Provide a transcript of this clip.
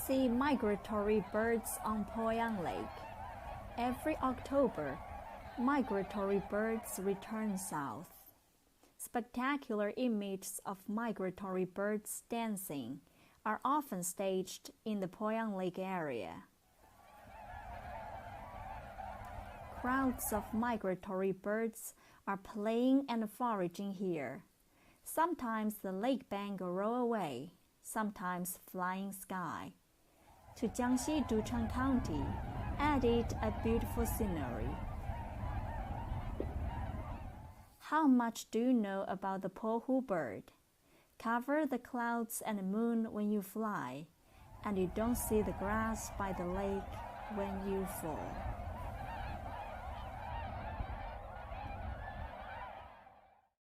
see migratory birds on Poyang Lake. Every October, migratory birds return south. Spectacular images of migratory birds dancing are often staged in the Poyang Lake area. Crowds of migratory birds are playing and foraging here. Sometimes the lake bank roll away, sometimes flying sky. To Jiangxi Duchang County added a beautiful scenery. How much do you know about the pohu bird? Cover the clouds and the moon when you fly, and you don't see the grass by the lake when you fall.